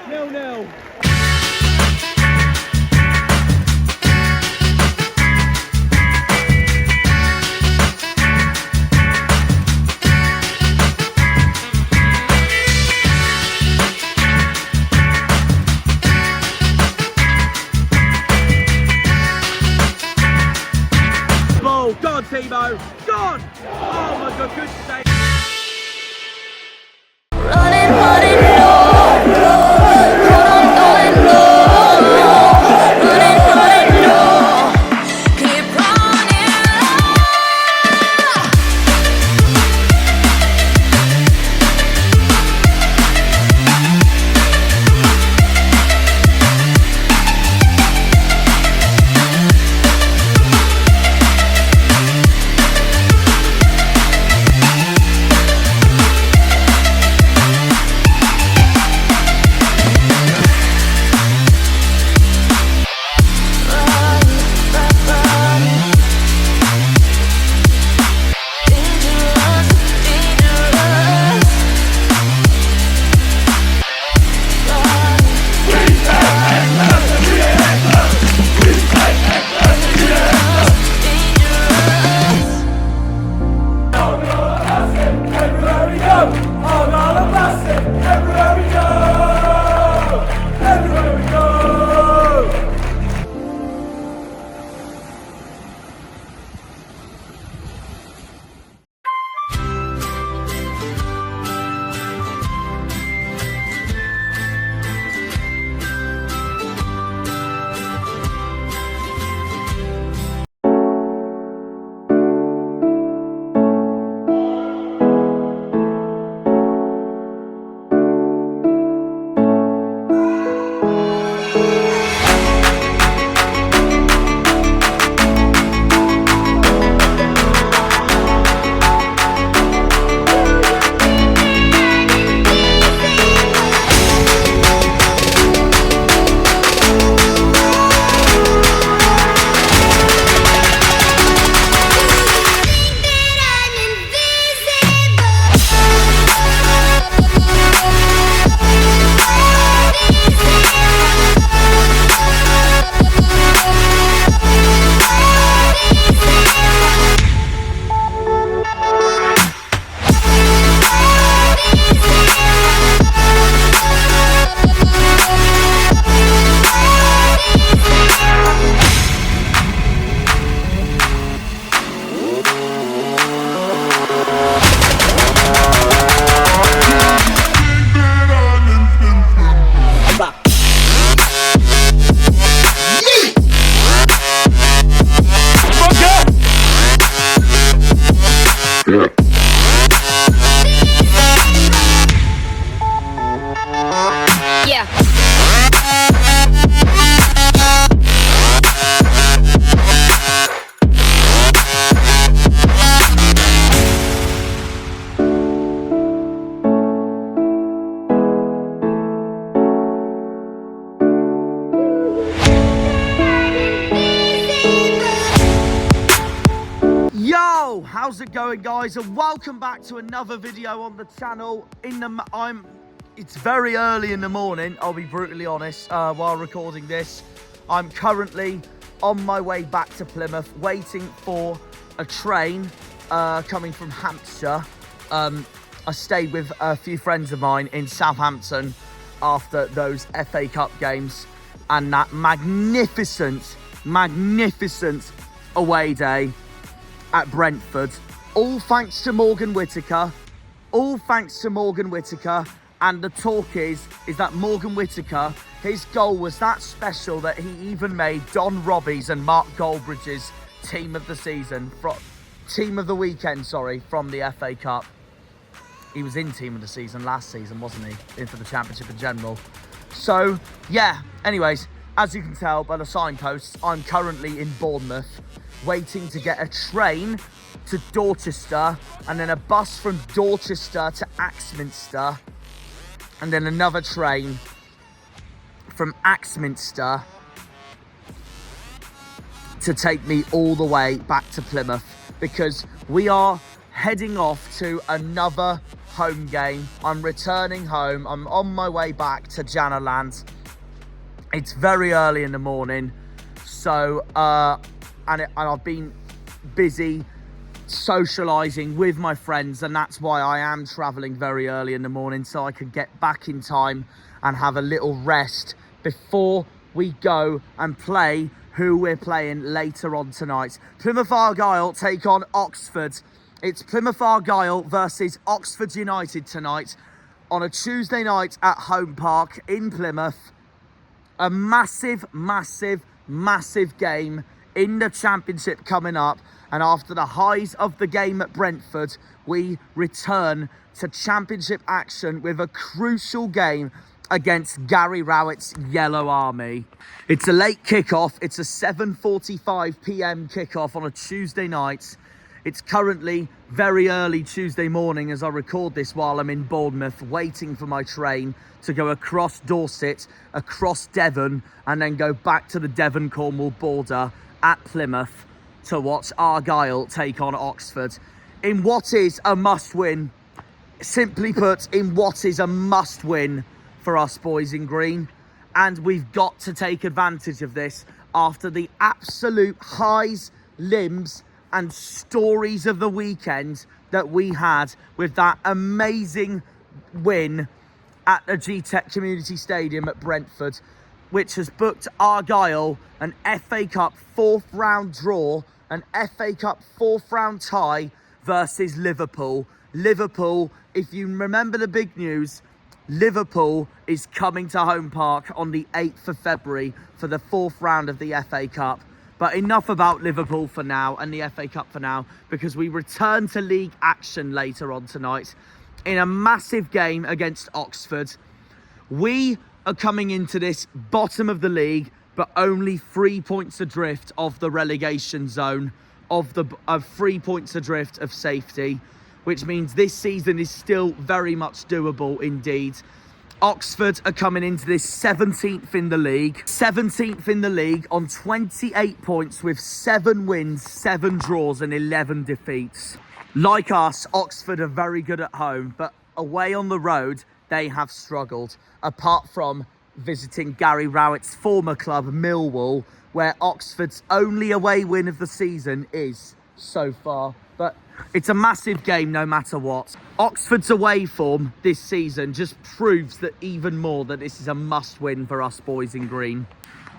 0-0. Ball, go on Timo, go on! Oh my god, good save. Running, running, no, no, running, running, no, no, running, running, no, keep running, yeah. Yo, how's it going guys, and welcome back to another video on the channel. It's very early in the morning, I'll be brutally honest, while recording this. I'm currently on my way back to Plymouth, waiting for a train coming from Hampshire. I stayed with a few friends of mine in Southampton after those FA Cup games and that magnificent away day at Brentford. All thanks to Morgan Whittaker. And the talk is that Morgan Whittaker, his goal was that special that he even made Don Robbie's and Mark Goldbridge's team of the weekend, from the FA Cup. He was in team of the season last season, wasn't he? In for the championship in general. So, yeah. Anyways, as you can tell by the signposts, I'm currently in Bournemouth, waiting to get a train to Dorchester, and then a bus from Dorchester to Axminster, and then another train from Axminster to take me all the way back to Plymouth, because we are heading off to another home game. I'm returning home. I'm on my way back to Jannerland. It's very early in the morning, so and I've been busy socialising with my friends, and that's why I am travelling very early in the morning, so I could get back in time and have a little rest before we go and play who we're playing later on tonight. Plymouth Argyle take on Oxford. It's Plymouth Argyle versus Oxford United tonight on a Tuesday night at Home Park in Plymouth. A massive, massive, massive game in the Championship coming up. And after the highs of the game at Brentford, we return to Championship action with a crucial game against Gary Rowett's Yellow Army. It's a late kickoff. It's a 7:45 p.m. kickoff on a Tuesday night. It's currently very early Tuesday morning as I record this while I'm in Bournemouth, waiting for my train to go across Dorset, across Devon, and then go back to the Devon and Cornwall border at Plymouth to watch Argyle take on Oxford in what is a must-win. Simply put, in what is a must-win for us boys in green. And we've got to take advantage of this after the absolute highs, limbs, and stories of the weekend that we had with that amazing win at the G-Tech Community Stadium at Brentford, which has booked Argyle an FA Cup fourth round draw, an FA Cup fourth round tie versus Liverpool. Liverpool, if you remember the big news, Liverpool is coming to Home Park on the 8th of February for the fourth round of the FA Cup. But enough about Liverpool for now and the FA Cup for now, because we return to league action later on tonight in a massive game against Oxford. We are coming into this bottom of the league, but only 3 points adrift of the relegation zone, of 3 points adrift of safety, which means this season is still very much doable indeed. Oxford are coming into this 17th in the league. 17th in the league on 28 points with 7 wins, 7 draws and 11 defeats. Like us, Oxford are very good at home, but away on the road, they have struggled. Apart from visiting Gary Rowett's former club, Millwall, where Oxford's only away win of the season is so far. But it's a massive game no matter what. Oxford's away form this season just proves that even more that this is a must-win for us boys in green.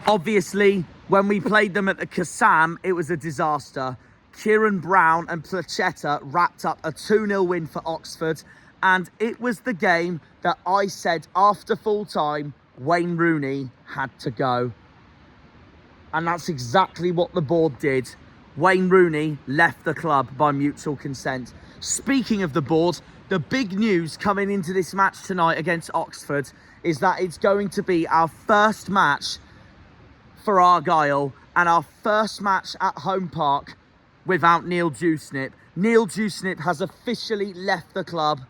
Obviously, when we played them at the Kassam, it was a disaster. Kieran Brown and Plachetta wrapped up a 2-0 win for Oxford, and it was the game that I said after full time, Wayne Rooney had to go. And that's exactly what the board did. Wayne Rooney left the club by mutual consent. Speaking of the board, the big news coming into this match tonight against Oxford is that it's going to be our first match for Argyle and our first match at Home Park without Neil Dewsnip. Neil Dewsnip has officially left the club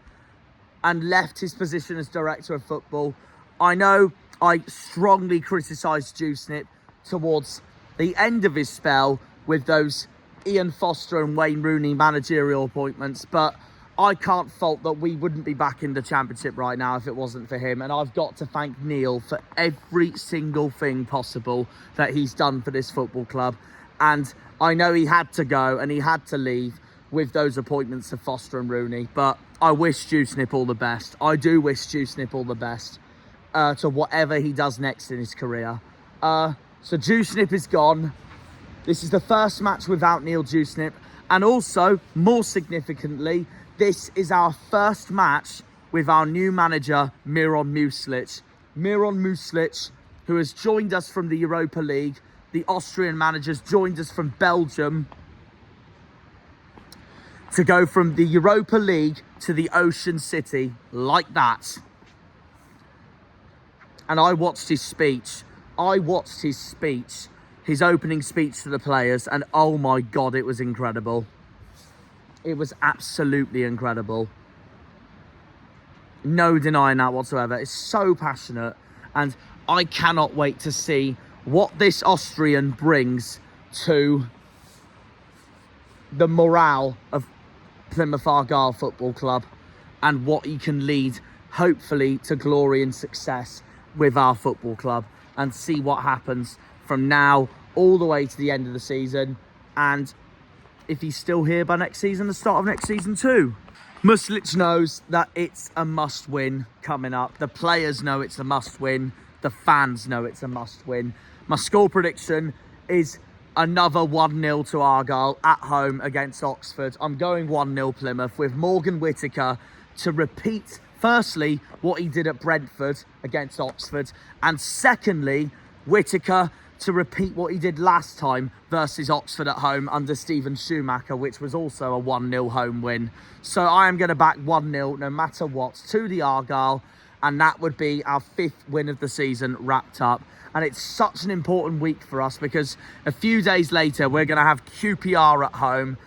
and left his position as director of football. I know I strongly criticised Dewsnip towards the end of his spell with those Ian Foster and Wayne Rooney managerial appointments, but I can't fault that we wouldn't be back in the Championship right now if it wasn't for him. And I've got to thank Neil for every single thing possible that he's done for this football club. And I know he had to go and he had to leave with those appointments of Foster and Rooney, but I wish Dewsnip all the best. I do wish Dewsnip all the best to whatever he does next in his career. So Dewsnip is gone. This is the first match without Neil Dewsnip. And also, more significantly, this is our first match with our new manager, MIRON Muslic. MIRON Muslic, who has joined us from the Europa League. The Austrian manager's joined us from Belgium to go from the Europa League to the Ocean City like that. And I watched his speech. His opening speech to the players, and oh my God, it was incredible. It was absolutely incredible. No denying that whatsoever. It's so passionate, and I cannot wait to see what this Austrian brings to the morale of Plymouth Argyle Football Club. and what he can lead, hopefully, to glory and success with our football club, and see what happens from now all the way to the end of the season, and if he's still here by next season, the start of next season too. Muslic knows that it's a must-win coming up. The players know it's a must-win. The fans know it's a must-win. My score prediction is another 1-0 to Argyle at home against Oxford. I'm going 1-0 Plymouth, with Morgan Whittaker to repeat, firstly, what he did at Brentford against Oxford, and secondly, Whittaker to repeat what he did last time versus Oxford at home under Stephen Schumacher, which was also a 1-0 home win. So I am going to back 1-0 no matter what to the Argyle, and that would be our 5th win of the season wrapped up. And it's such an important week for us because a few days later we're going to have QPR at home,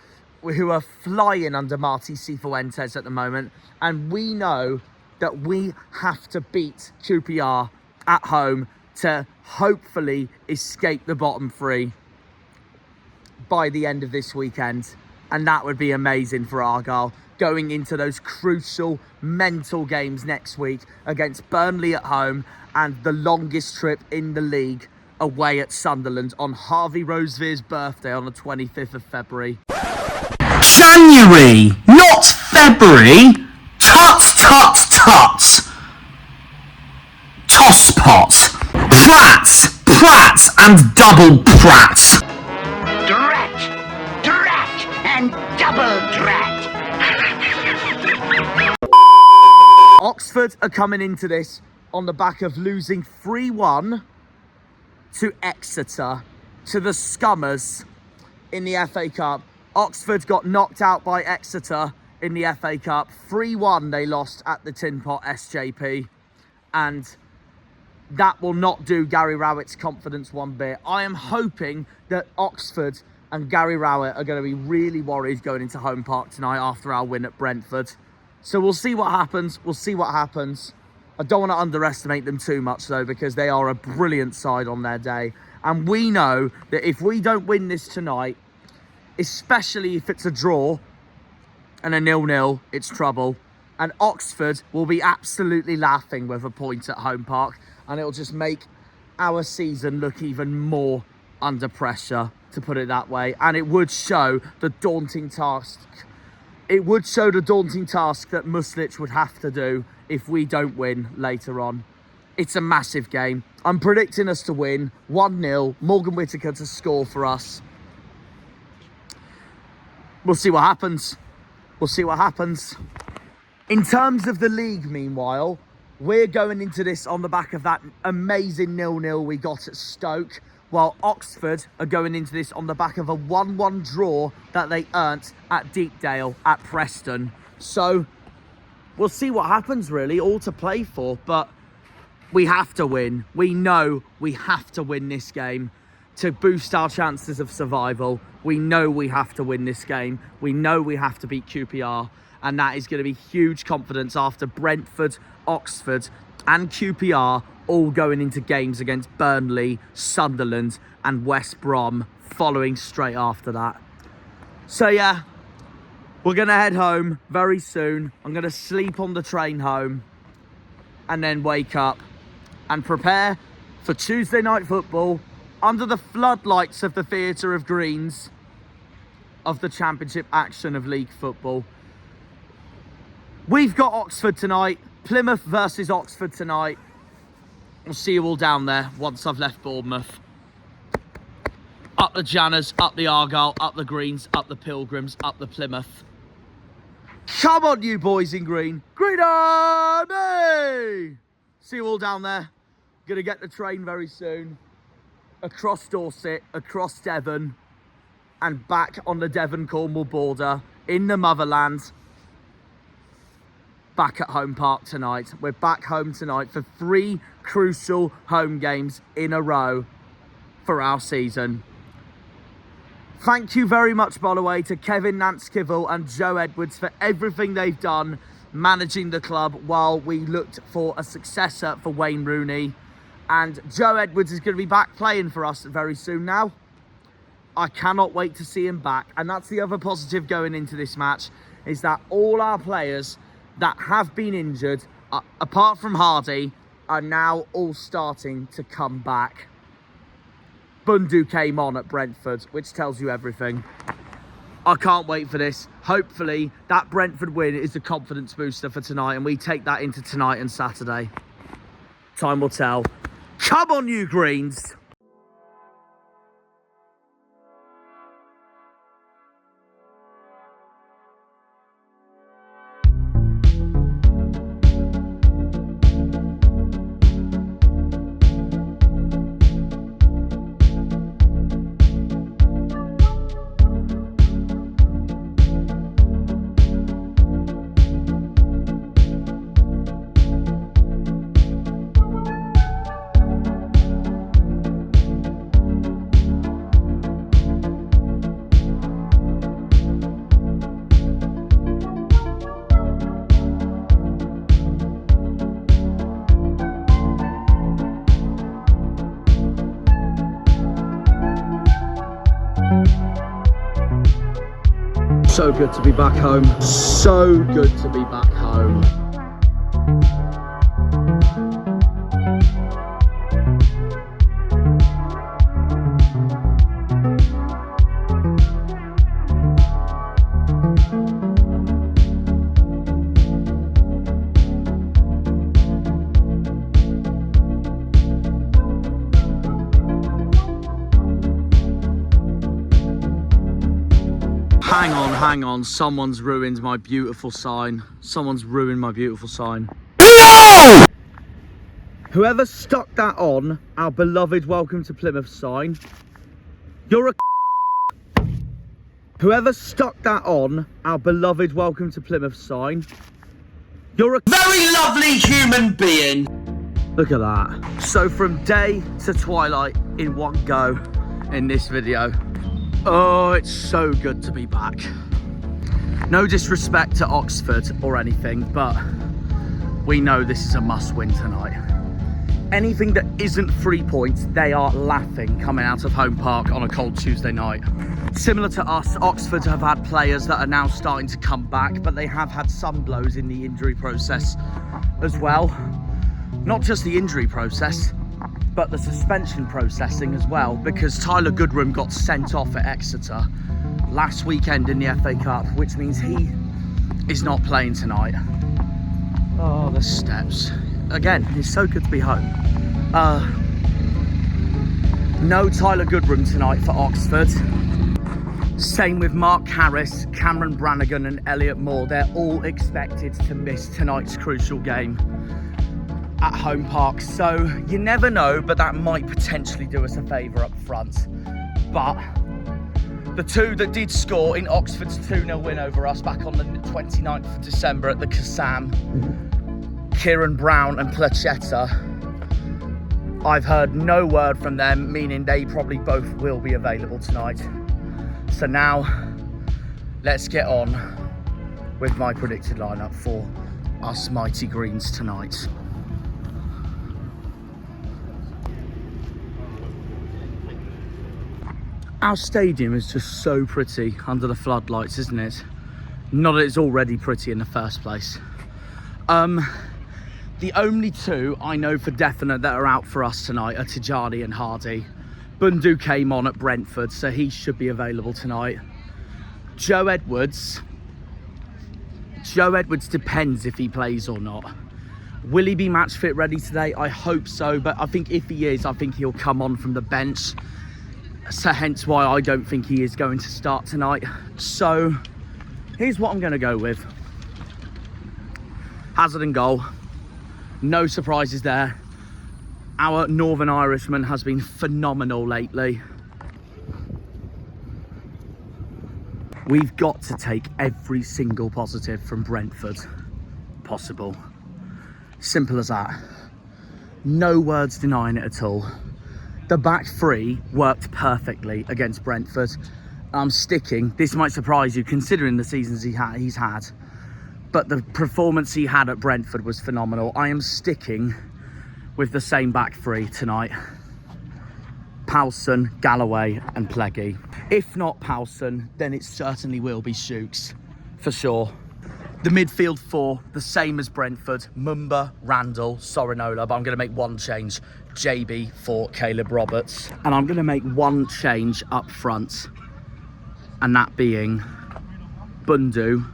who are flying under Marti Cifuentes at the moment, and we know that we have to beat QPR at home to hopefully escape the bottom 3 by the end of this weekend. And that would be amazing for Argyle, going into those crucial mental games next week against Burnley at home and the longest trip in the league away at Sunderland on Harvey Rosevere's birthday on the 25th of February. January, not February. Tut, tut, tut. Tosspot. Prat, and double prat. Drat, and double drat. Oxford are coming into this on the back of losing 3-1 to Exeter, to the Scummers in the FA Cup. Oxford got knocked out by Exeter in the FA Cup. 3-1 they lost at the Tin Pot SJP, and that will not do Gary Rowett's confidence one bit. I am hoping that Oxford and Gary Rowett are going to be really worried going into Home Park tonight after our win at Brentford. So we'll see what happens. I don't want to underestimate them too much, though, because they are a brilliant side on their day. And we know that if we don't win this tonight, especially if it's a draw and a 0-0, it's trouble. And Oxford will be absolutely laughing with a point at Home Park, and it'll just make our season look even more under pressure, to put it that way. And it would show the daunting task. It would show the daunting task that Muslic would have to do if we don't win later on. It's a massive game. I'm predicting us to win 1-0. Morgan Whittaker to score for us. We'll see what happens. In terms of the league, meanwhile, we're going into this on the back of that amazing 0-0 we got at Stoke, while Oxford are going into this on the back of a 1-1 draw that they earned at Deepdale at Preston. So we'll see what happens, really, all to play for, but we have to win. We know we have to win this game to boost our chances of survival. We know we have to win this game. We know we have to beat QPR, and that is going to be huge confidence after Brentford, Oxford and QPR all going into games against Burnley, Sunderland and West Brom following straight after that. So yeah, we're going to head home very soon. I'm going to sleep on the train home and then wake up and prepare for Tuesday night football under the floodlights of the Theatre of Greens of the Championship action of League football. We've got Oxford tonight. Plymouth versus Oxford tonight. I'll see you all down there once I've left Bournemouth. Up the Janners, up the Argyle, up the Greens, up the Pilgrims, up the Plymouth. Come on, you boys in green. Green Army! See you all down there. Gonna get the train very soon. Across Dorset, across Devon, and back on the Devon-Cornwall border in the motherland. Back at Home Park tonight. We're back home tonight for 3 crucial home games in a row for our season. Thank you very much, by the way, to Kevin Nance-Kivell and Joe Edwards for everything they've done managing the club while we looked for a successor for Wayne Rooney. And Joe Edwards is going to be back playing for us very soon now. I cannot wait to see him back. And that's the other positive going into this match, is that all our players that have been injured, apart from Hardy, are now all starting to come back. Bundu came on at Brentford, which tells you everything. I can't wait for this. Hopefully, that Brentford win is a confidence booster for tonight, and we take that into tonight and Saturday. Time will tell. Come on, you Greens! So good to be back home. So good to be back home. Hang on, someone's ruined my beautiful sign. Someone's ruined my beautiful sign. Whoever stuck that on our beloved Welcome to Plymouth sign, you're a Whoever stuck that on our beloved Welcome to Plymouth sign, you're a very lovely human being. Look at that. So from day to twilight in one go in this video. Oh, it's so good to be back. No disrespect to Oxford or anything, but we know this is a must-win tonight. Anything that isn't 3 points, they are laughing coming out of Home Park on a cold Tuesday night. Similar to us, Oxford have had players that are now starting to come back, but they have had some blows in the injury process as well. Not just the injury process, but the suspension processing as well, because Tyler Goodrum got sent off at Exeter last weekend in the FA Cup, which means he is not playing tonight. Oh, the steps. Again, it's so good to be home. No Tyler Goodrum tonight for Oxford. Same with Mark Harris, Cameron Brannigan and Elliot Moore. They're all expected to miss tonight's crucial game at Home Park. So you never know, but that might potentially do us a favour up front. But the two that did score in Oxford's 2-0 win over us back on the 29th of December at the Kassam, Kieran Brown and Plachetta, I've heard no word from them, meaning they probably both will be available tonight. So now, let's get on with my predicted lineup for us mighty Greens tonight. Our stadium is just so pretty under the floodlights, isn't it? Not that it's already pretty in the first place. The only two I know for definite that are out for us tonight are Tijani and Hardy. Bundu came on at Brentford, so he should be available tonight. Joe Edwards depends if he plays or not. Will he be match fit ready today? I hope so, but I think if he is, I think he'll come on from the bench. So hence why I don't think he is going to start tonight. So here's what I'm going to go with. Hazard in goal. No surprises there. Our Northern Irishman has been phenomenal lately. We've got to take every single positive from Brentford possible. Simple as that. No words denying it at all. The back three worked perfectly against Brentford. I'm sticking, this might surprise you considering the seasons he's had, but the performance he had at Brentford was phenomenal. I am sticking with the same back three tonight. Powson, Galloway and Pleggy. If not Powson, then it certainly will be Shooks, for sure. The midfield four, the same as Brentford. Mumba, Randall, Sorinola, but I'm going to make one change. JB for Caleb Roberts. And I'm going to make one change up front. And that being Bundu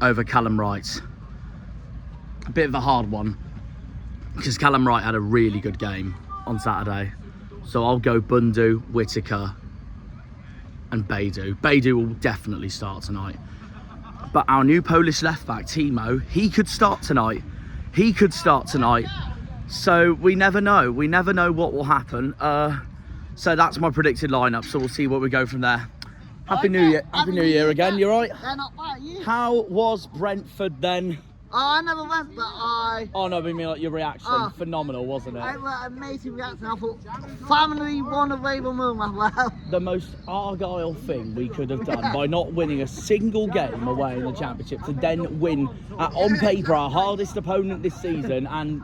over Callum Wright. A bit of a hard one, because Callum Wright had a really good game on Saturday. So I'll go Bundu, Whittaker and Beidou. Beidou will definitely start tonight. But our new Polish left-back, Timo, he could start tonight. He could start tonight. So we never know. We never know what will happen. So that's my predicted lineup. So we'll see where we go from there. Happy New Year. Happy New Year again. You right? They're not bad, you. How was Brentford then? Oh, I never went, but Oh no, I mean like your reaction. Phenomenal, wasn't it? It was an amazing reaction. I thought, family won a Raven Moon as well. The most Argyle thing we could have done by not winning a single game away in the Championship to then win on paper our hardest opponent this season, and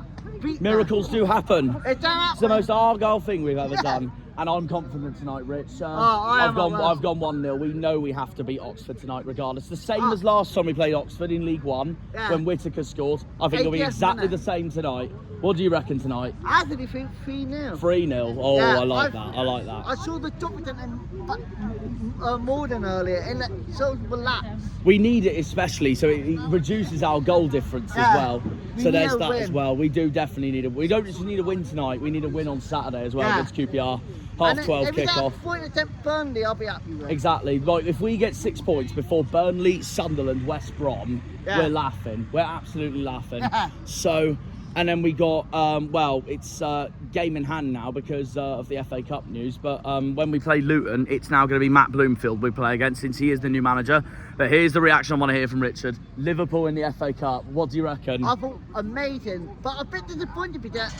miracles do happen. It's the most Argyle thing we've ever done. And I'm confident tonight, Rich. I've gone 1-0. We know we have to beat Oxford tonight regardless. The same as last time we played Oxford in League One, when Whittaker scored. I think it'll be exactly the same tonight. What do you reckon tonight? I think 3-0. 3-0. Oh, yeah, I like that. I like that. I saw the dominant and more than earlier, and so relaxed. We need it especially, so it reduces our goal difference as well. So there's that as well. We do definitely need we don't just need a win tonight, we need a win on Saturday as well against QPR. Half 12 kick-off. If we get Burnley, I'll be happy with it. Exactly. Like, if we get 6 points before Burnley, Sunderland, West Brom, we're laughing. We're absolutely laughing. So, and then we got, well, it's game in hand now because of the FA Cup news. But when we play Luton, it's now going to be Matt Bloomfield we play against, since he is the new manager. But here's the reaction I want to hear from Richard. Liverpool in the FA Cup. What do you reckon? I thought amazing, but a bit disappointed because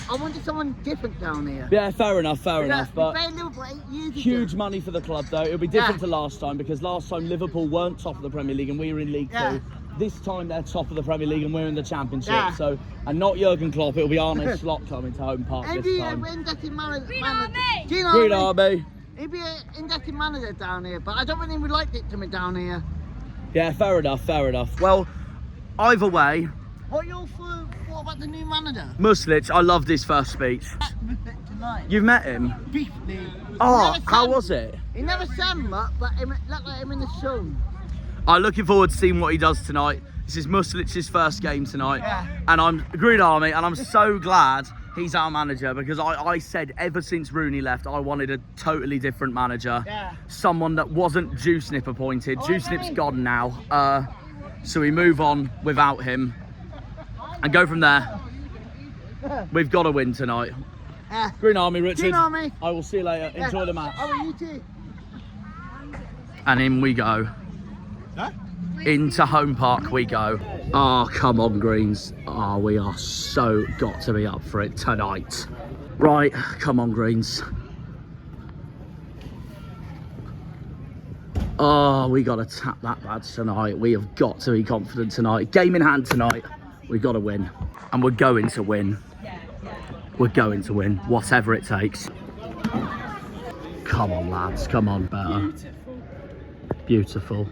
I wanted someone different down here. Yeah, fair enough. But Liverpool 8 years huge ago. money for the club, though. It'll be different to last time, because last time Liverpool weren't top of the Premier League and we were in League Two. This time they're top of the Premier League and we're in the Championship. So, and not Jurgen Klopp. It'll be Arne Slot coming to Home Park this time. Green Army. He'd be an inducted manager down here, but I don't really like it to me down here. Yeah, fair enough. Well, either way. What about the new manager? Muslic, I loved his first speech. You've met him? Briefly. Oh, how was it? He never said much, but it looked like him in the show. I'm looking forward to seeing what he does tonight. This is Muslic's first game tonight. And I'm Green Army, and I'm so glad he's our manager, because I said ever since Rooney left, I wanted a totally different manager. Someone that wasn't Juicenip appointed. Juicenip's gone now. So we move on without him and go from there. We've got to win tonight. Green Army, Richard. Green Army. I will see you later. Enjoy the match. Oh, you too. And in we go. Into Home Park we go. Oh, come on, Greens. Oh, we are so got to be up for it tonight. Right, come on, Greens. Oh, we got to tap that badge tonight. We have got to be confident tonight. Game in hand tonight. We've got to win. And we're going to win. We're going to win, whatever it takes. Come on, lads. Come on, better. Beautiful.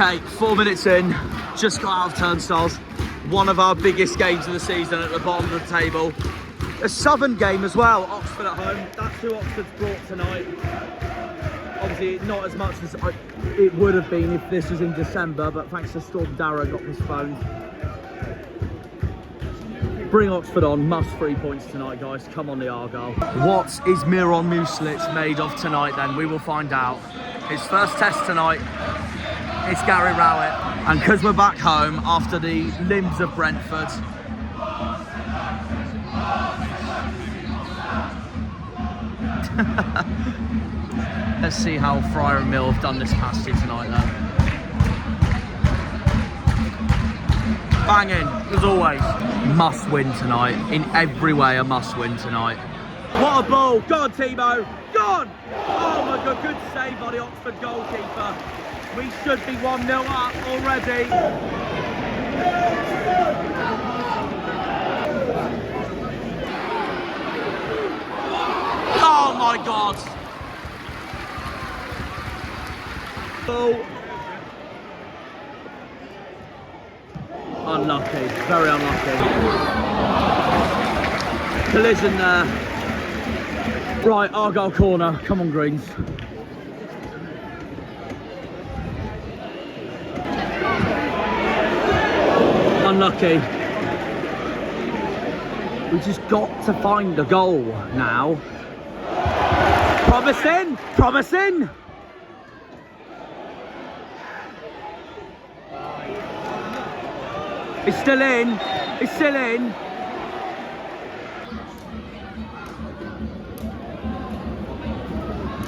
Okay, 4 minutes in, just got out of turnstiles. One of our biggest games of the season at the bottom of the table. A Southern game as well, Oxford at home. That's who Oxford's brought tonight. Obviously not as much as it would have been if this was in December, but thanks to Storm Darrow got postponed. Bring Oxford on, must 3 points tonight, guys. Come on the Argyle. What is MIRON Muslic made of tonight then? We will find out. His first test tonight, it's Gary Rowett. And because we're back home after the limbs of Brentford, let's see how Fryer and Mill have done this past year tonight then. Banging, as always. Must win tonight. In every way, a must win tonight. What a ball. Go on, Timo. Go on. Oh my God, good save by the Oxford goalkeeper. We should be 1-0 up already. Oh my God. Oh. Unlucky, very unlucky. Collision there. Right, Argyle corner. Come on, Greens. Unlucky. We just got to find a goal now. Promising, promising. It's still in. It's still in.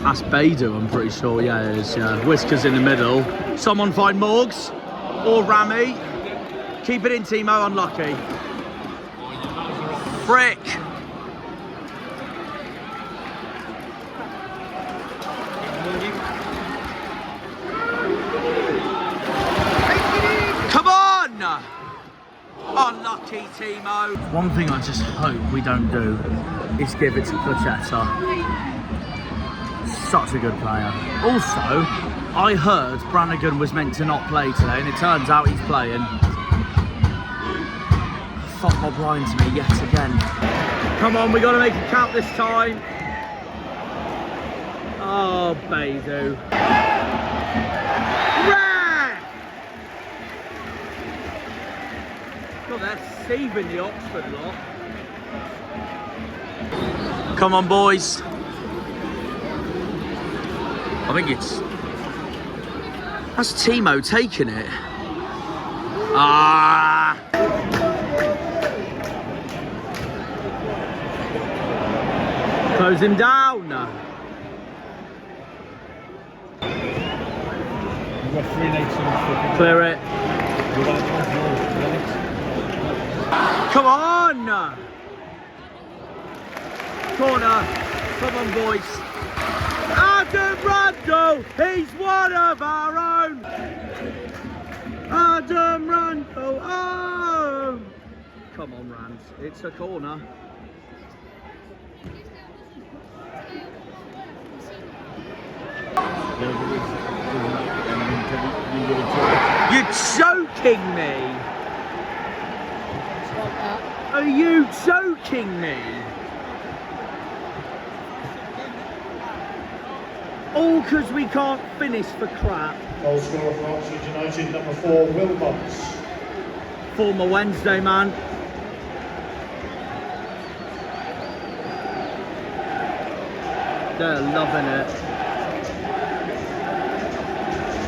That's Beidou, I'm pretty sure. Yeah, it is. Yeah. Whiskers in the middle. Someone find Morgs or Rami. Keep it in, Timo. Unlucky. Frick. Come on! Unlucky, Timo. One thing I just hope we don't do is give it to Plachetta. Such a good player. Also, I heard Brannigan was meant to not play today, and it turns out he's playing. Football blinds me yet again. Come on, we got to make it count this time. Oh, Beidou. God, they're saving the Oxford lot. Come on, boys. I think that's Timo taking it. Ah! Close him down. Clear it. Come on! Corner. Come on, boys. Adam Randall, he's one of our own. Adam Randall, oh! Come on, Rand, it's a corner. You're joking me! Are you joking me? All because we can't finish for crap. Goal scorer for Oxford United, number 4, Wilmots. Former Wednesday man. They're loving it.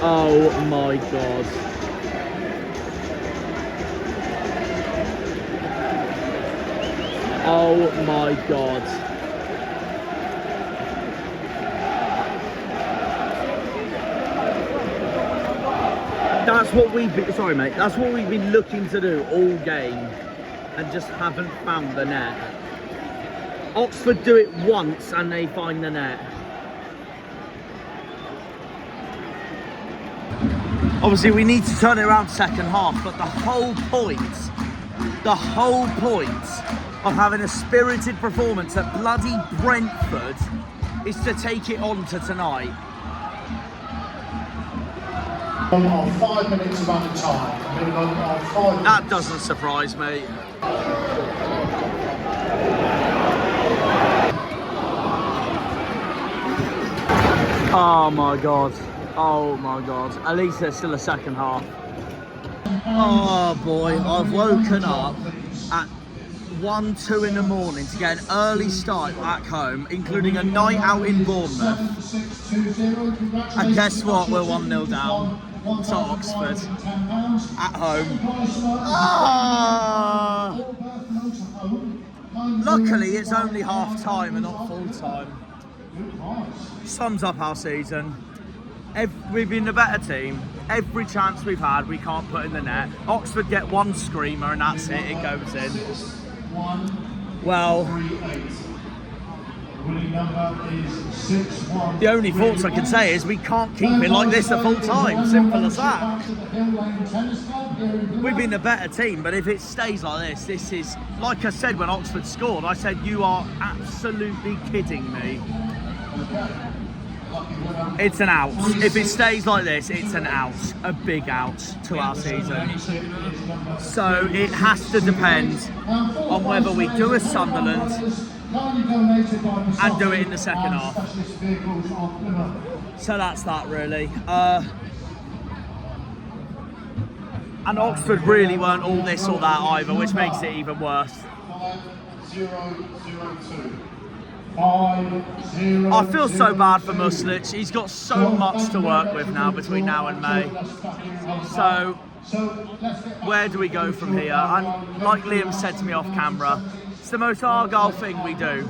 Oh my God. Oh my God. That's what we've been, sorry mate, that's what we've been looking to do all game and just haven't found the net. Oxford do it once and they find the net. Obviously we need to turn it around second half, but the whole point of having a spirited performance at bloody Brentford is to take it on to tonight. Of 5 minutes of added time. Minimum of 5 minutes. That doesn't surprise me. Oh my god. Oh my god. At least there's still a second half. Oh boy, I've woken up at 1, 2 in the morning to get an early start back home, including a night out in Bournemouth. And guess what? We're 1-0 down to Oxford at home. Ah! Luckily, it's only half time and not full time. Sums up our season. We've been the better team. Every chance we've had, we can't put in the net. Oxford get one screamer and that's it, it goes in. Well, the only thoughts I can say is we can't keep it like this at full time. Simple as that. We've been the better team, but if it stays like this is, like I said when Oxford scored, I said, you are absolutely kidding me. It's an out. If it stays like this, it's an out. A big out to our season. So it has to depend on whether we do a Sunderland and do it in the second half. So that's that really. And Oxford really weren't all this or that either, which makes it even worse. 5-0-2. I feel so bad for Muslic. He's got so much to work with now between now and May. So where do we go from here? And like Liam said to me off camera, it's the most Argyle thing we do.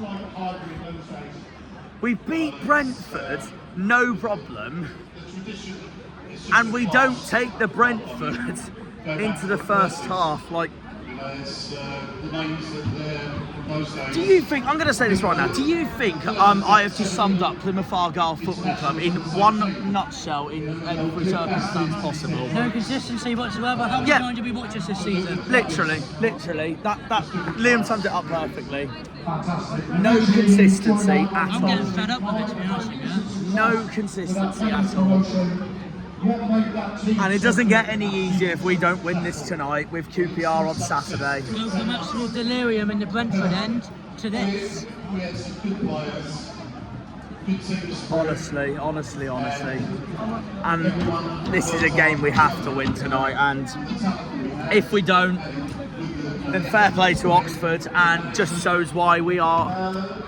We beat Brentford, no problem, and we don't take the Brentford into the first half. Like, do you think, I'm going to say this right now, do you think I have just summed up Plymouth Argyle Football Club in one nutshell in every circumstance possible? No consistency whatsoever. How many times did we watch this season? Literally. That Liam summed it up perfectly. No consistency at all. I'm getting fed up with it, to be honest with you. No consistency at all. And it doesn't get any easier if we don't win this tonight with QPR on Saturday. Go from absolute delirium in the Brentford end to this. Honestly. And this is a game we have to win tonight, and if we don't, then fair play to Oxford, and just shows why we are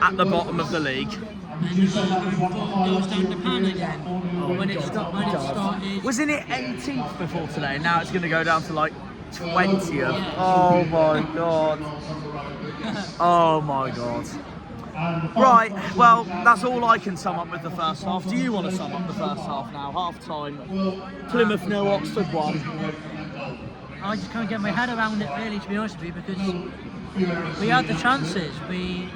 at the bottom of the league. And it goes down the pan again. When it started. Wasn't it 18th before today? Now it's going to go down to like 20th. Oh my god. Oh my god. Right, well, that's all I can sum up with the first half. Do you want to sum up the first half now? Half time. Plymouth 0, Oxford 1. I just can't get my head around it really, to be honest with you, because we had the chances. We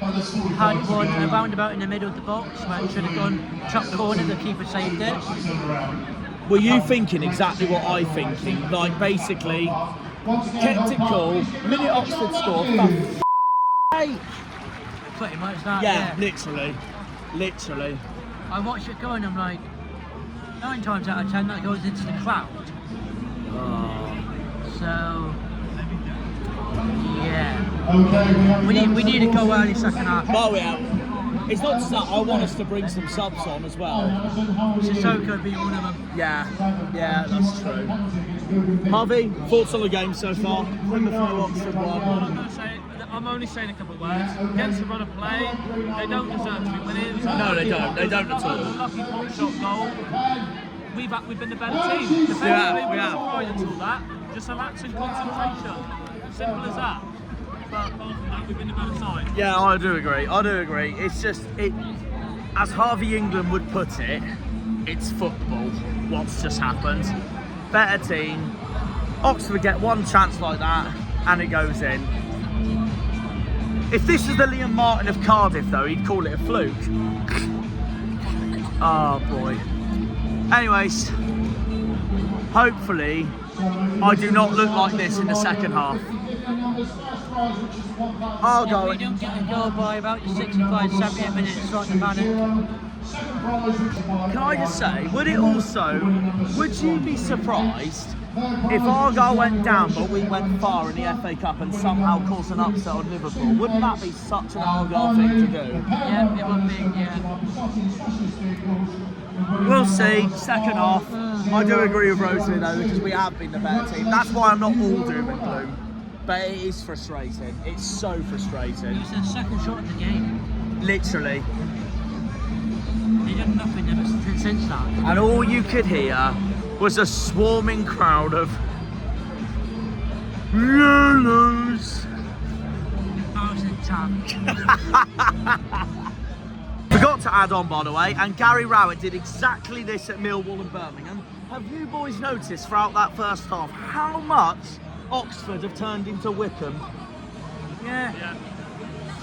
had one around about in the middle of the box where it should have gone top corner, the keeper saved it. Were you thinking exactly what I'm thinking? Like, basically, kept it cool, minute Oxford scored, Pretty much that, yeah. Literally. I watch it go and I'm like, 9 times out of 10 that goes into the crowd. So, yeah. We need to go early second half. Oh yeah. It's not just that, I want us to bring some subs on as well. Sissoko could be one of them. Yeah, that's true. Harvey, thoughts on the game so far? Plymouth 0, Oxford 1. I'm only saying a couple of words. Against the run of play, they don't deserve to be winning. No, they don't. They don't at all. Lucky pop shot goal. We've been the better team. Defensively, we wasn't right until that. Just some lapse in concentration. Simple as that. But apart from that, we've been the better side. Yeah, I do agree. It's just, as Harvey England would put it, it's football. What's just happened. Better team. Oxford get one chance like that, and it goes in. If this was the Liam Martin of Cardiff, though, he'd call it a fluke. Oh boy. Anyways, hopefully I do not look like this in the second half. If we don't get a goal by about the 65, 70 minutes, start to panic. Can I just say, would you be surprised if Argyle went down but we went far in the FA Cup and somehow caused an upset on Liverpool? Wouldn't that be such an Argyle thing to do? Yeah, it would be, yeah. We'll see, second half. I do agree with Rosie though, because we have been the better team. That's why I'm not all doom and gloom. But it is frustrating. It's so frustrating. It's their second shot of the game. Literally. They done nothing ever since that. And all you could hear was a swarming crowd of yellows. Thousand times. Forgot to add on, by the way, and Gary Rowett did exactly this at Millwall and Birmingham. Have you boys noticed throughout that first half how much Oxford have turned into Wickham? Yeah.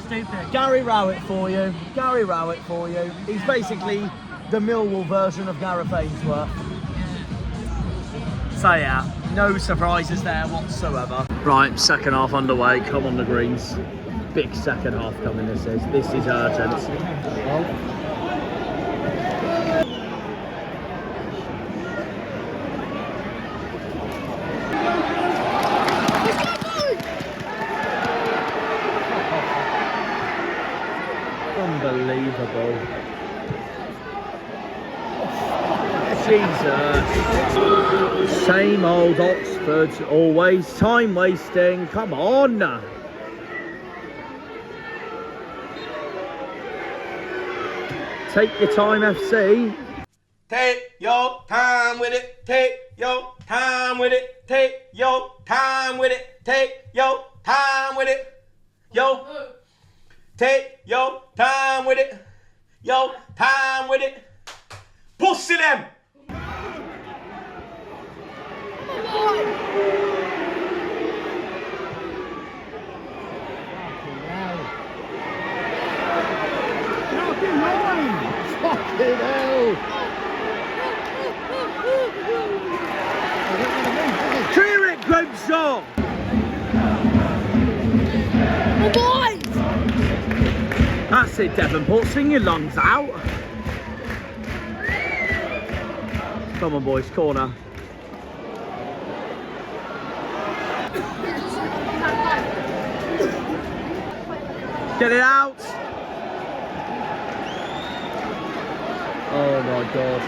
Stupid. Gary Rowett for you. Gary Rowett for you. He's basically the Millwall version of Gareth Ainsworth. So yeah, no surprises there whatsoever. Right, second half underway. Come on the Greens. Big second half coming. This is urgent. Unbelievable. Jesus. Same old Oxford, always time wasting. Come on. Take your time, FC. Take your time with it. Take your time with it. Take your time with it. Take your time with it. Yo. Take your time with it. Yo, time with it. Pussy them. Fucking hell! Clear it, Grimshaw! That's it, Devonport. Sing your lungs out. Come on, boys. Corner. Get it out. Oh my God.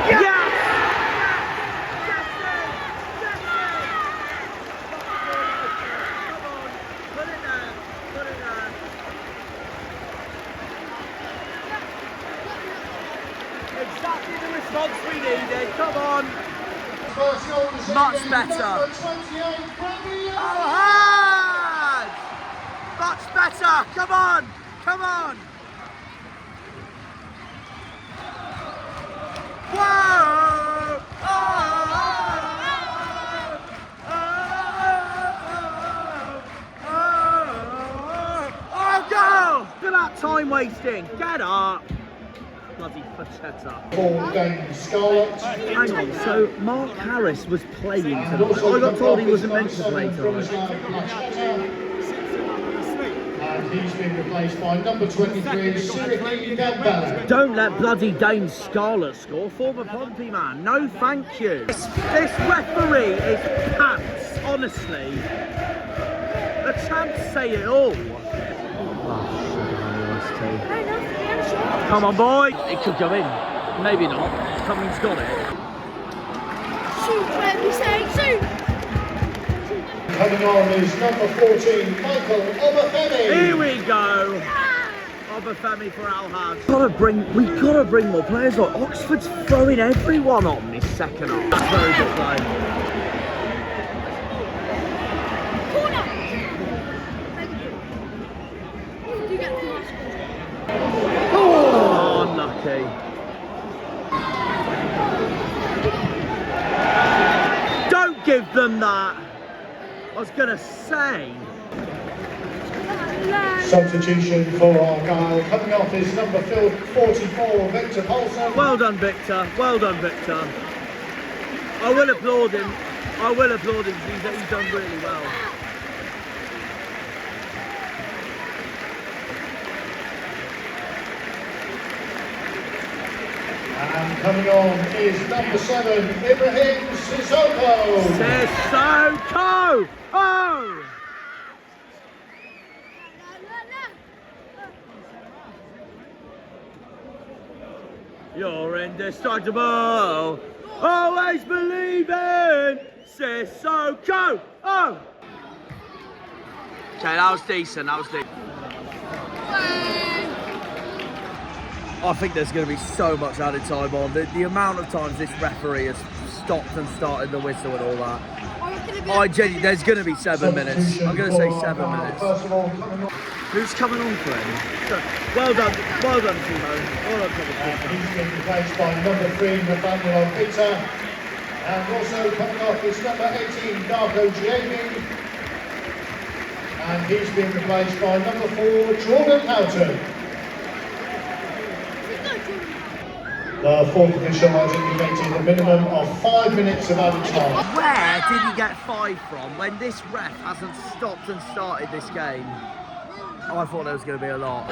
Yes! Put it there. Put it there. Exactly the response we needed. Come on. Much better. Oh, hard! Much better. Come on. Come on. Whoa! Oh, go! Look at that time wasting. Get up. Bloody Pachetta. Hang on, so Mark Harris was playing tonight. I got told he wasn't meant to play tonight. And he's been replaced by number 23, Siriki Dembele. Don't let bloody Dane Scarlett score. Former Pompey man. No, thank you. This referee is pants, honestly. The champs say it all. Come on, boy. It could go in. Maybe not. Cummings got it. Shoot, baby, say shoot. Coming on is number 14, Michael Obafemi. Here we go. Obafemi for Al Haj. We gotta bring more players on. Oxford's throwing everyone on this second half. That's very good play. Oh, unlucky. Don't give them that. I was gonna say. Substitution for Argyle. Coming off is number 44, Victor Paulson. Well done, Victor. Well done, Victor. I will applaud him. I will applaud him. He's done really well. coming on is number 7, Ibrahim Sissoko. Sissoko! Oh! You're indestructible. Always believe in Sissoko. Oh! Okay, that was decent. That was decent. I think there's going to be so much added time on. The amount of times this referee has stopped and started the whistle and all that. There's going to be 7 minutes. I'm going to say 7 minutes. Who's coming on for him? Well done, Timo. Well done, He's been replaced by number 3, Nathaniel Peter. And also coming off is number 18, Darko Jamie. And he's been replaced by number 4, Jordan Houghton. The fourth official has indicated a minimum of 5 minutes of added time. Where did he get 5 from when this ref hasn't stopped and started this game? Oh, I thought there was going to be a lot.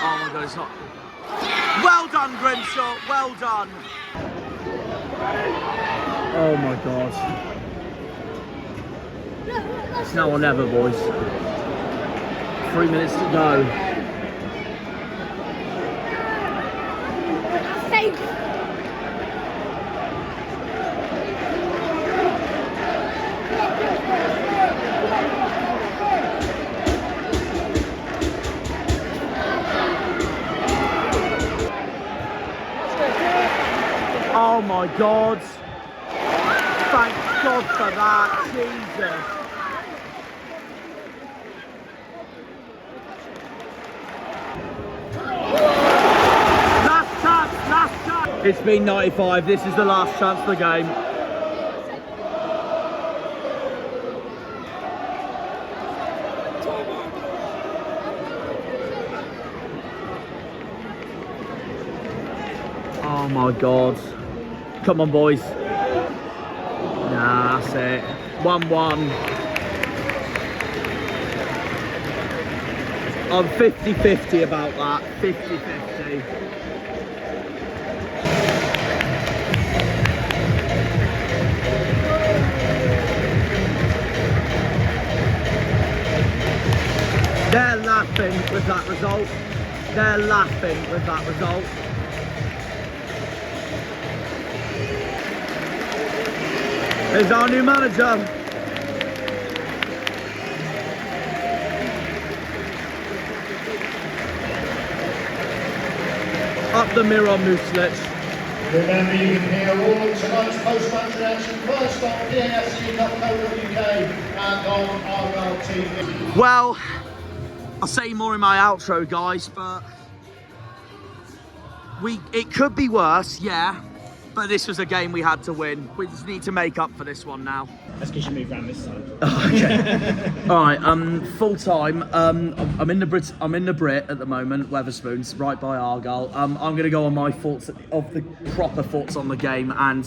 Oh my God, it's not. Well done, Grimshaw. Well done. Oh my God. It's now or never, boys. 3 minutes to go. Oh my God. Thank God for that. Jesus. Last chance. It's been 95. This is the last chance of the game. Oh my God. Come on, boys. Nah, that's it. 1-1. I'm 50-50 about that. 50-50. They're laughing with that result. They're laughing with that result. Here's our new manager. Up the MIRON, Muslic. Remember, you can hear all of tonight's post-match reaction first on PAFC.co.uk and on Argyle TV. Well, I'll say more in my outro, guys, but it could be worse, yeah. But this was a game we had to win. We just need to make up for this one now. That's because you moved around this side. Okay. All right. Full time. I'm in the Brit at the moment. Wetherspoons, right by Argyle. I'm going to go on my thoughts of the proper thoughts on the game and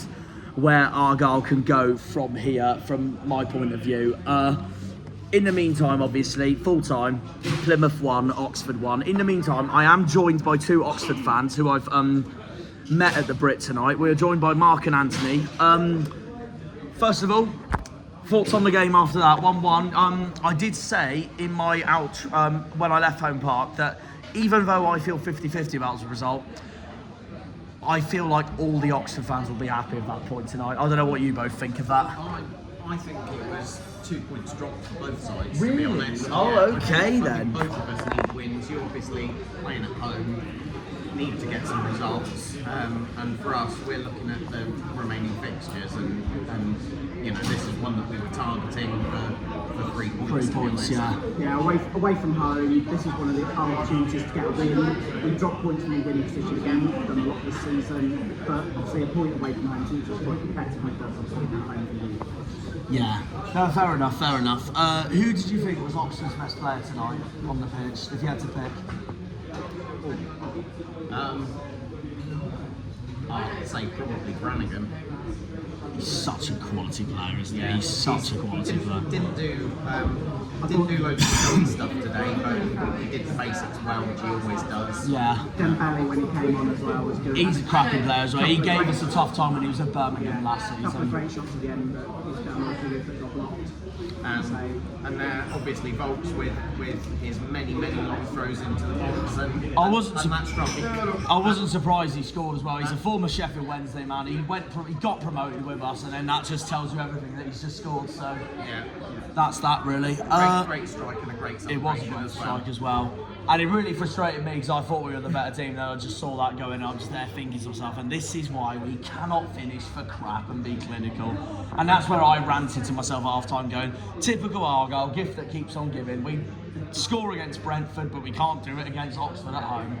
where Argyle can go from here, from my point of view. In the meantime, obviously, full time. Plymouth 1, Oxford 1. In the meantime, I am joined by 2 Oxford fans who I've met at the Brit tonight. We are joined by Mark and Anthony. First of all, thoughts on the game after that, 1-1. I did say in my when I left Home Park that even though I feel 50-50 about the result, I feel like all the Oxford fans will be happy with that point tonight. I don't know what you both think of that. I think it was 2 points dropped for both sides, Really? to be honest. Oh, okay then. I think both of us need wins. You're obviously playing at home, need to get some results, and for us, we're looking at the remaining fixtures, and you know, this is one that we were targeting for 3 points. 3 points, yeah. Yeah, away from home, this is one of the opportunities to get a win. We've dropped points in the winning position again. We've done a lot this season, but obviously a point away from home seems just quite competitive with us, obviously, at home for you. Yeah, no, fair enough, fair enough. Who did you think was Oxford's best player tonight on the pitch, if you had to pick? I'd say probably Brannigan. He's such a quality player, isn't he? He's such a quality player. Didn't do loads of silly stuff today, but he did the basics well, which he always does. Yeah. Dembele, when he came on as well, was good. He's a cracking player as well. He gave us a tough time when he was at Birmingham last A couple of season. great shots at the end, but he's down like he that got blocked. And obviously Volks with his many long throws into the box and that strong. I wasn't surprised he scored as well. He's a former Sheffield Wednesday man. He got promoted with us, and then that just tells you everything that he's just scored. So that's that really. Great strike and a great celebration. It was a great strike as well. And it really frustrated me because I thought we were the better team. Then I just saw that going. I was just there thinking to myself, and this is why we cannot finish for crap and be clinical. And that's where I ranted to myself at half-time going, typical Argyle, gift that keeps on giving. We score against Brentford, but we can't do it against Oxford at home.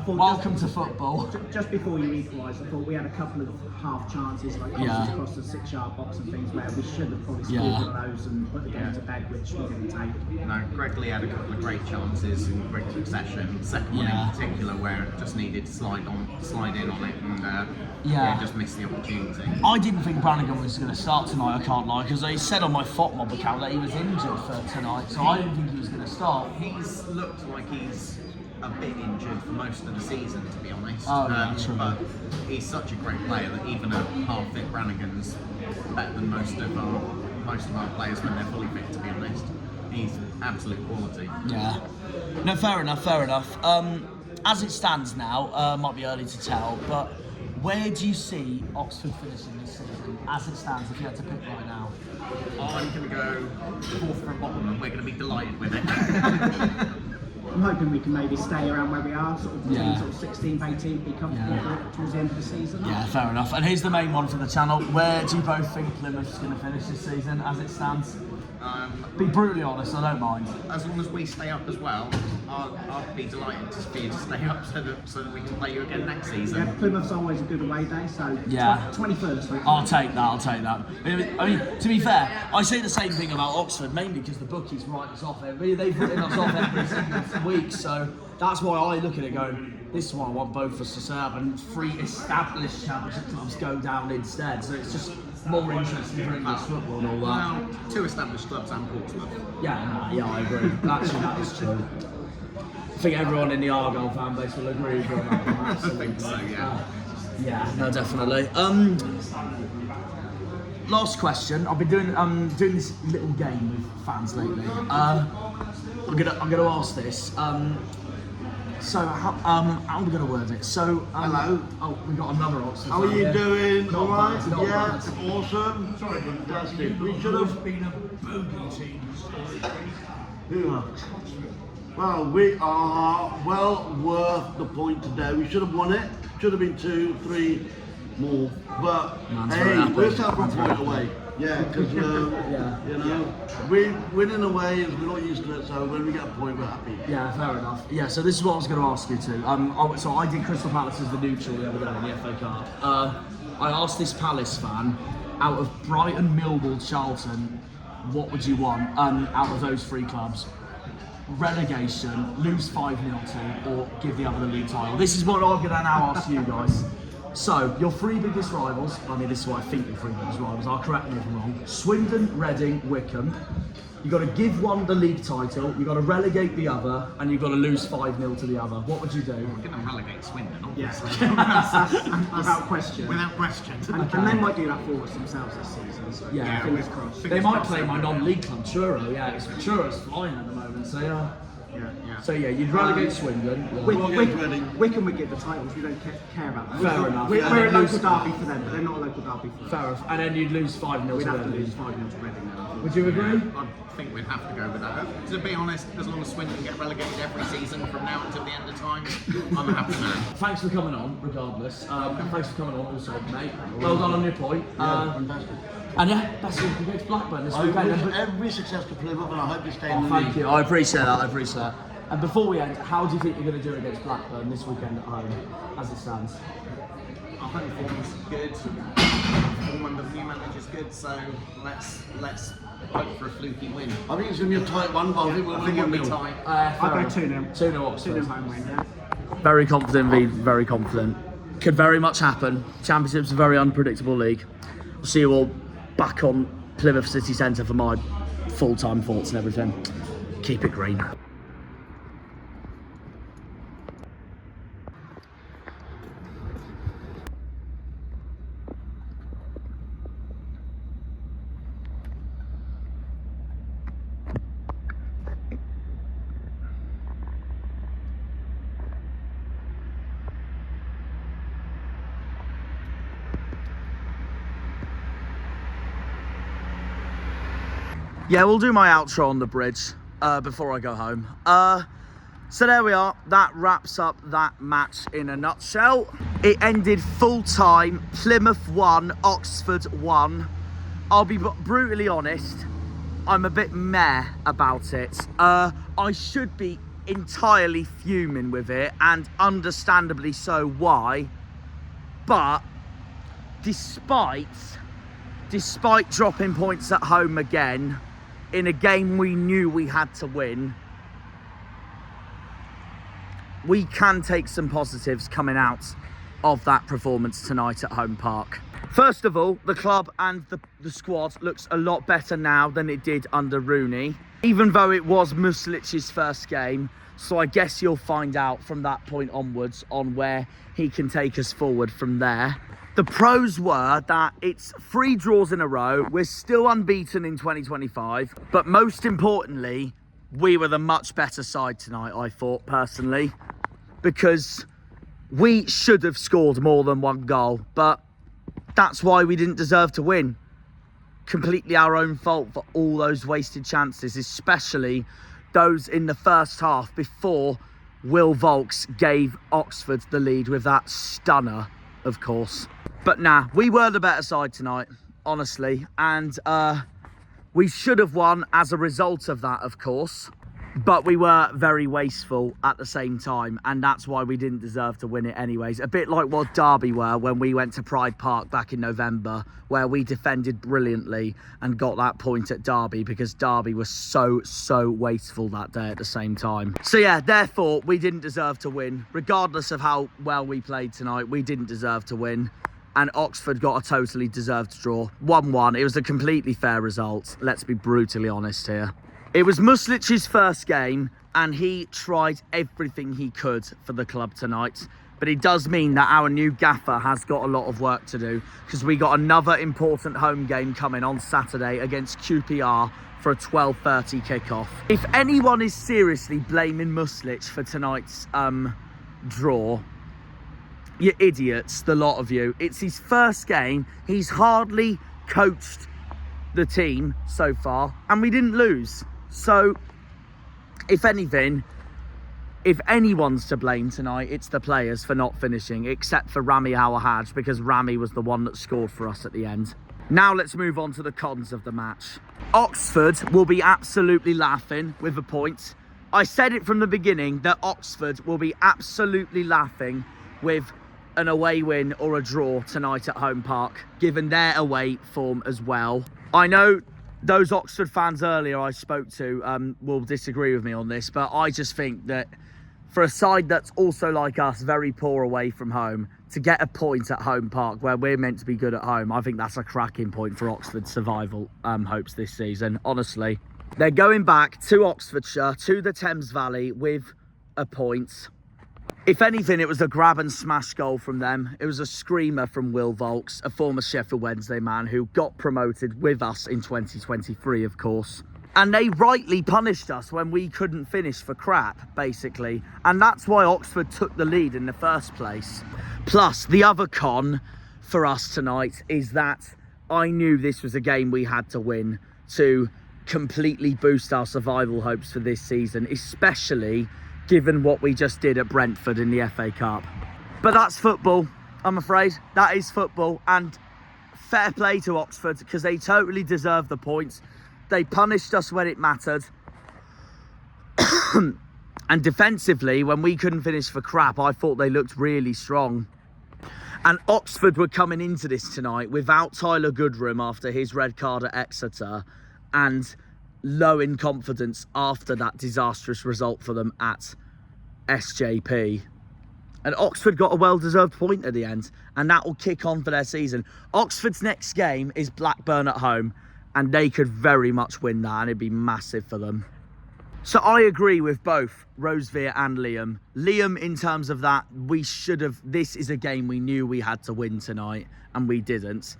Welcome to football. Just before you equalised, I thought we had a couple of half chances, like crosses across the 6-yard box and things, where we should have probably scored one of those and put the game to bed, which we didn't take. No, Gregley had a couple of great chances in quick succession. The second one in particular, where it just needed to slide in on it, and just missed the opportunity. I didn't think Brannigan was going to start tonight, I can't lie, because they said on my FOTMob account that he was injured for tonight, so I didn't think he was going to start. He's looked like he's a bit injured for most of the season, to be honest. True. But he's such a great player that even a half-fit Brannigan's better than most of our players when they're fully fit, to be honest. He's absolute quality. Yeah. No, fair enough. As it stands now, might be early to tell, but where do you see Oxford finishing this season, as it stands, if you had to pick right now? I'm going to go 4th from bottom, and we're going to be delighted with it. I'm hoping we can maybe stay around where we are, sort of 16th, 18th, be comfortable towards the end of the season. Yeah, fair enough. And here's the main one for the channel. Where do you both think Plymouth's going to finish this season, as it stands? Be brutally honest, I don't mind. As long as we stay up as well, I'd be delighted for you to stay up so that we can play you again next season. Yeah, Plymouth's always a good away day, so 21st. I'll take that. I mean, to be fair, I say the same thing about Oxford, mainly because the bookies write us off they've written us off every single week, so that's why I look at it going, this is what I want both of us to set up, and 3 established championship clubs go down instead, so it's just more interesting for English football and all that. Well, 2 established clubs and Portsmouth. Yeah, I agree. Actually, that is true. I think everyone in the Argyle fan base will agree with you on that one. I think so, yeah, no, definitely. Last question. I've been doing this little game with fans lately. I'm gonna ask this. So how are we going to word it? So hello. Oh, we got another Oxford. How are you doing? All right. Yeah, awesome. Fantastic. We should have been a bogey team. Yeah. Well, we are well worth the point today. We should have won it. Should have been 2, 3 more. But hey, we're still from a point away. Yeah, because you know, we winning away is we're not used to it. So when we get a point, we're happy. Yeah, fair enough. Yeah, so this is what I was going to ask you to. So I did Crystal Palace as the neutral the other day in the FA Cup. I asked this Palace fan, out of Brighton, Millwall, Charlton, what would you want out of those 3 clubs? Relegation, lose 5-0 to, or give the other the league title? This is what I'm going to now ask you guys. So, your 3 biggest rivals, I mean, this is what I think your 3 biggest rivals are, correct me if I'm wrong. Swindon, Reading, Wickham. You've got to give one the league title, you've got to relegate the other, and you've got to lose 5-0 to the other. What would you do? We're going to relegate Swindon, obviously. Without question. Without question. And they might do that for us themselves this season. So yeah, fingers crossed. They might play my non-league club, Truro. Yeah, Truro's flying at the moment, so yeah. So yeah, you'd relegate Swindon. Wickham would get the titles. We don't care about that. Fair enough. We're a local derby for them, but they're not a local derby for us. Fair enough. And then you'd lose 5-0 to We'd have to Reading. lose 5-0 to Reading now. Would you agree? I think we'd have to go with that. To be honest, as long as Swindon get relegated every season from now until the end of time, I'm a happy man. Thanks for coming on, regardless. And thanks for coming on also, mate. Well done on your point. Fantastic. And yeah, best of luck against Blackburn this weekend. I wish every success to Plymouth, and I hope you stay in the Thank league. you. I appreciate that. And before we end, how do you think you're going to do against Blackburn this weekend at home, as it stands? Our home form is good. Form under the new manager's good. So let's hope for a fluky win. I think it's going to be a tight one, but I think it'll be tight. I'll go 2-0. 2-0 Oxford. 2-0 home win. Yeah. Very confident, very confident. Could very much happen. Championship's a very unpredictable league. I'll see you all back on Plymouth City Centre for my full-time thoughts and everything. Keep it green. Yeah, we'll do my outro on the bridge before I go home. So there we are. That wraps up that match in a nutshell. It ended full time. Plymouth 1, Oxford 1. I'll be brutally honest, I'm a bit meh about it. I should be entirely fuming with it, and understandably so why. But despite dropping points at home again, in a game we knew we had to win, we can take some positives coming out of that performance tonight at home park. First of all, the club and the squad looks a lot better now than it did under Rooney, even though it was Muslic's first game. So I guess you'll find out from that point onwards on where he can take us forward from there. The pros were that it's 3 draws in a row. We're still unbeaten in 2025. But most importantly, we were the much better side tonight, I thought, personally. Because we should have scored more than 1 goal. But that's why we didn't deserve to win. Completely our own fault for all those wasted chances, especially those in the first half before Will Volks gave Oxford the lead with that stunner, of course. But nah, we were the better side tonight, honestly. And we should have won as a result of that, of course. But we were very wasteful at the same time, and that's why we didn't deserve to win it anyways. A bit like what Derby were when we went to Pride Park back in November, where we defended brilliantly and got that point at Derby because Derby was so wasteful that day at the same time. So yeah, therefore, we didn't deserve to win. Regardless of how well we played tonight, we didn't deserve to win. And Oxford got a totally deserved draw. 1-1. It was a completely fair result. Let's be brutally honest here. It was Muslic's first game, and he tried everything he could for the club tonight. But it does mean that our new gaffer has got a lot of work to do, because we got another important home game coming on Saturday against QPR for a 12:30 kickoff. If anyone is seriously blaming Muslic for tonight's draw, you idiots, the lot of you. It's his first game. He's hardly coached the team so far, and we didn't lose. So, if anything, if anyone's to blame tonight, it's the players for not finishing, except for Rami Howard, because Rami was the one that scored for us at the end. Now let's move on to the cons of the match. Oxford will be absolutely laughing with a point. I said it from the beginning that Oxford will be absolutely laughing with an away win or a draw tonight at home park, given their away form as well. I know those Oxford fans earlier I spoke to will disagree with me on this, but I just think that for a side that's also like us, very poor away from home, to get a point at home park where we're meant to be good at home, I think that's a cracking point for Oxford's survival hopes this season, honestly. They're going back to Oxfordshire, to the Thames Valley with a point. If anything, it was a grab and smash goal from them. It was a screamer from Will Volks, a former Sheffield Wednesday man who got promoted with us in 2023, of course. And they rightly punished us when we couldn't finish for crap, basically. And that's why Oxford took the lead in the first place. Plus, the other con for us tonight is that I knew this was a game we had to win to completely boost our survival hopes for this season, especially given what we just did at Brentford in the FA Cup. But that's football, I'm afraid. That is football, and fair play to Oxford, because they totally deserve the points. They punished us when it mattered. And defensively, when we couldn't finish for crap, I thought they looked really strong. And Oxford were coming into this tonight without Tyler Goodrum after his red card at Exeter, and low in confidence after that disastrous result for them at SJP. And Oxford got a well-deserved point at the end, and that will kick on for their season. Oxford's next game is Blackburn at home, and they could very much win that, and it'd be massive for them. So I agree with both Rosevere and Liam. Liam, in terms of that, this is a game we knew we had to win tonight, and we didn't.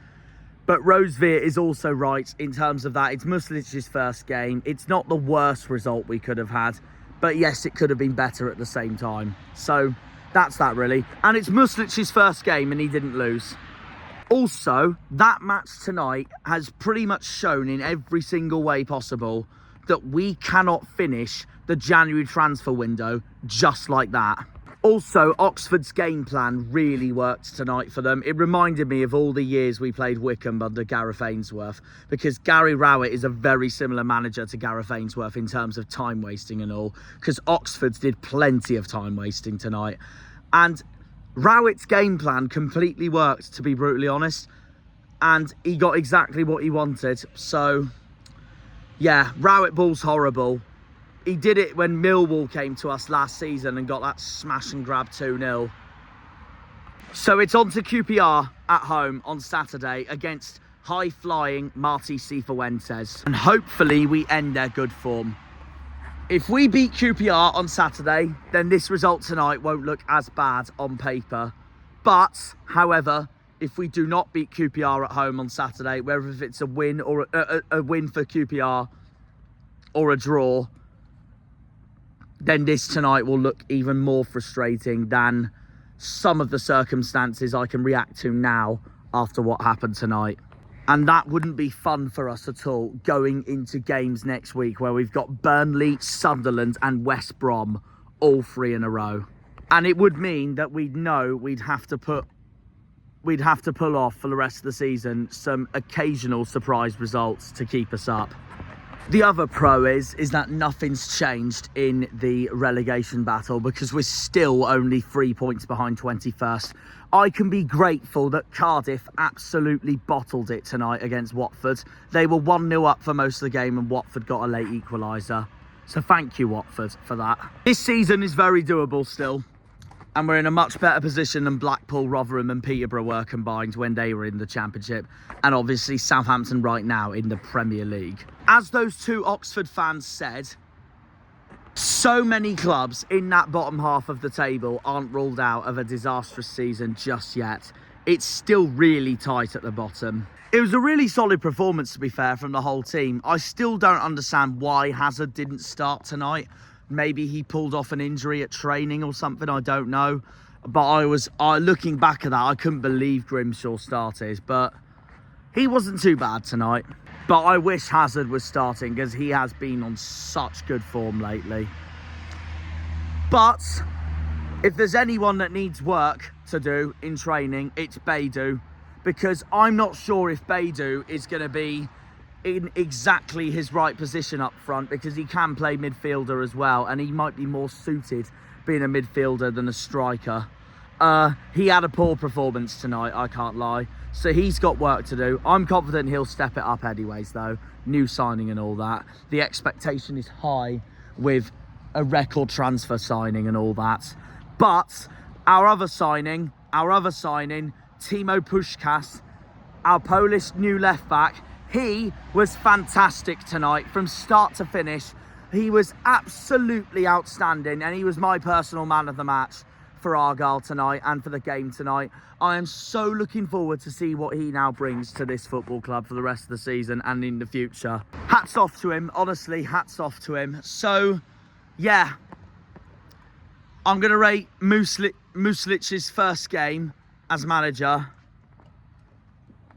But Rosevere is also right in terms of that. It's Muslic's first game. It's not the worst result we could have had, but yes, it could have been better at the same time. So that's that really. And it's Muslic's first game and he didn't lose. Also, that match tonight has pretty much shown in every single way possible that we cannot finish the January transfer window just like that. Also, Oxford's game plan really worked tonight for them. It reminded me of all the years we played Wycombe under Gareth Ainsworth, because Gary Rowett is a very similar manager to Gareth Ainsworth in terms of time wasting and all, because Oxford's did plenty of time wasting tonight. And Rowett's game plan completely worked, to be brutally honest, and he got exactly what he wanted. So, yeah, Rowett ball's horrible. He did it when Millwall came to us last season and got that smash and grab 2-0. So it's on to QPR at home on Saturday against high-flying Martí Cifuentes. And hopefully we end their good form. If we beat QPR on Saturday, then this result tonight won't look as bad on paper. But, however, if we do not beat QPR at home on Saturday, whether if it's a win or a win for QPR or a draw, then this tonight will look even more frustrating than some of the circumstances I can react to now after what happened tonight. And that wouldn't be fun for us at all going into games next week where we've got Burnley, Sunderland and West Brom all 3 in a row. And it would mean that we'd know we'd have to pull off for the rest of the season some occasional surprise results to keep us up. The other pro is that nothing's changed in the relegation battle because we're still only 3 points behind 21st. I can be grateful that Cardiff absolutely bottled it tonight against Watford. They were 1-0 up for most of the game and Watford got a late equaliser. So thank you, Watford, for that. This season is very doable still. And we're in a much better position than Blackpool, Rotherham and Peterborough were combined when they were in the Championship. And obviously Southampton right now in the Premier League. As those two Oxford fans said, so many clubs in that bottom half of the table aren't ruled out of a disastrous season just yet. It's still really tight at the bottom. It was a really solid performance, to be fair, from the whole team. I still don't understand why Hazard didn't start tonight. Maybe he pulled off an injury at training or something, I don't know. But looking back at that, I couldn't believe Grimshaw started. But he wasn't too bad tonight. But I wish Hazard was starting because he has been on such good form lately. But if there's anyone that needs work to do in training, it's Beidou. Because I'm not sure if Beidou is going to be in exactly his right position up front, because he can play midfielder as well, and he might be more suited being a midfielder than a striker. He had a poor performance tonight, I can't lie, so he's got work to do. I'm confident he'll step it up anyways though, new signing and all that. The expectation is high with a record transfer signing and all that. But our other signing, Timo Puskás, our Polish new left back, he was fantastic tonight from start to finish. He was absolutely outstanding and he was my personal man of the match for Argyle tonight and for the game tonight. I am so looking forward to see what he now brings to this football club for the rest of the season and in the future. Hats off to him, honestly, hats off to him. So, yeah, I'm going to rate Muslic's first game as manager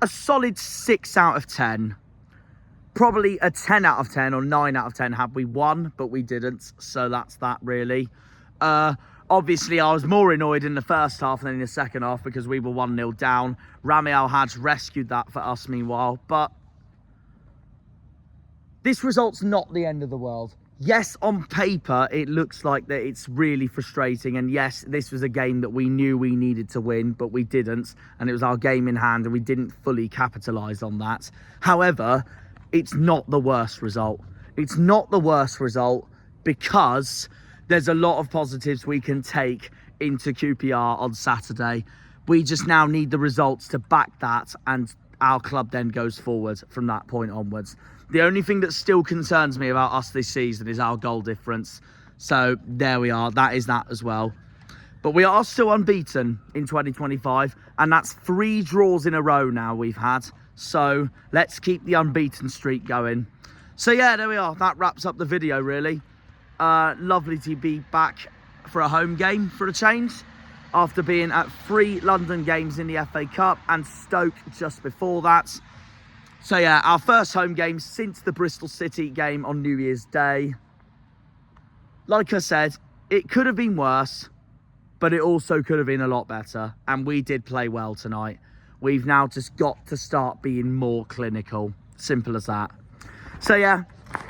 a solid 6 out of 10. Probably a 10 out of 10 or 9 out of 10 had we won, but we didn't. So that's that really. Obviously, I was more annoyed in the first half than in the second half because we were 1-0 down. Rami Al-Hajj rescued that for us meanwhile. But this result's not the end of the world. Yes, on paper, it looks like that it's really frustrating. And yes, this was a game that we knew we needed to win, but we didn't. And it was our game in hand and we didn't fully capitalise on that. However, it's not the worst result. It's not the worst result because there's a lot of positives we can take into QPR on Saturday. We just now need the results to back that, and our club then goes forward from that point onwards. The only thing that still concerns me about us this season is our goal difference. So there we are. That is that as well. But we are still unbeaten in 2025, and that's 3 draws in a row now we've had. So let's keep the unbeaten streak going. So yeah, there we are. That wraps up the video, really. Lovely to be back for a home game for a change, after being at 3 London games in the FA Cup and Stoke just before that. So yeah, our first home game since the Bristol City game on New Year's Day. Like I said, it could have been worse, but it also could have been a lot better. And we did play well tonight. We've now just got to start being more clinical. Simple as that. So yeah,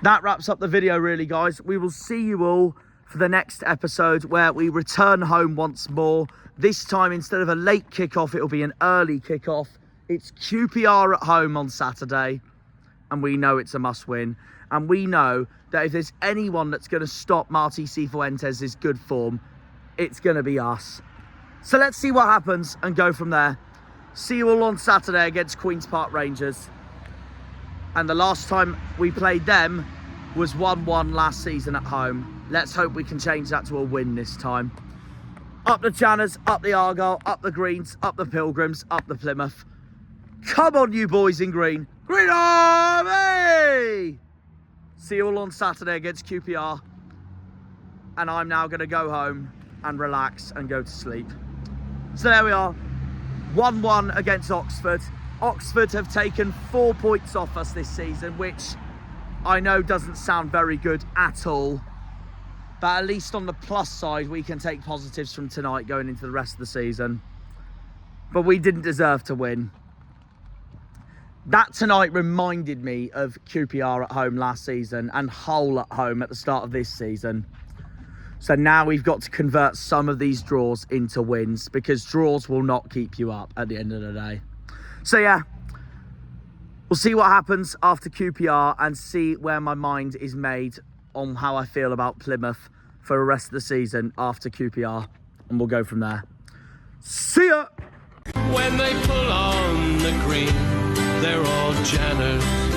that wraps up the video, really, guys. We will see you all for the next episode, where we return home once more. This time, instead of a late kickoff, it'll be an early kickoff. It's QPR at home on Saturday, and we know it's a must-win. And we know that if there's anyone that's going to stop Martí Cifuentes' good form, it's going to be us. So let's see what happens and go from there. See you all on Saturday against Queen's Park Rangers. And the last time we played them was 1-1 last season at home. Let's hope we can change that to a win this time. Up the Janners, up the Argyle, up the Greens, up the Pilgrims, up the Plymouth. Come on, you boys in green. Green Army! See you all on Saturday against QPR. And I'm now going to go home and relax and go to sleep. So there we are. 1-1 against Oxford. Oxford have taken 4 points off us this season, which I know doesn't sound very good at all. But at least on the plus side, we can take positives from tonight going into the rest of the season. But we didn't deserve to win. That tonight reminded me of QPR at home last season and Hull at home at the start of this season. So now we've got to convert some of these draws into wins, because draws will not keep you up at the end of the day. So yeah, we'll see what happens after QPR and see where my mind is made on how I feel about Plymouth for the rest of the season after QPR, and we'll go from there. See ya! When they pull on the green, they're all Janners.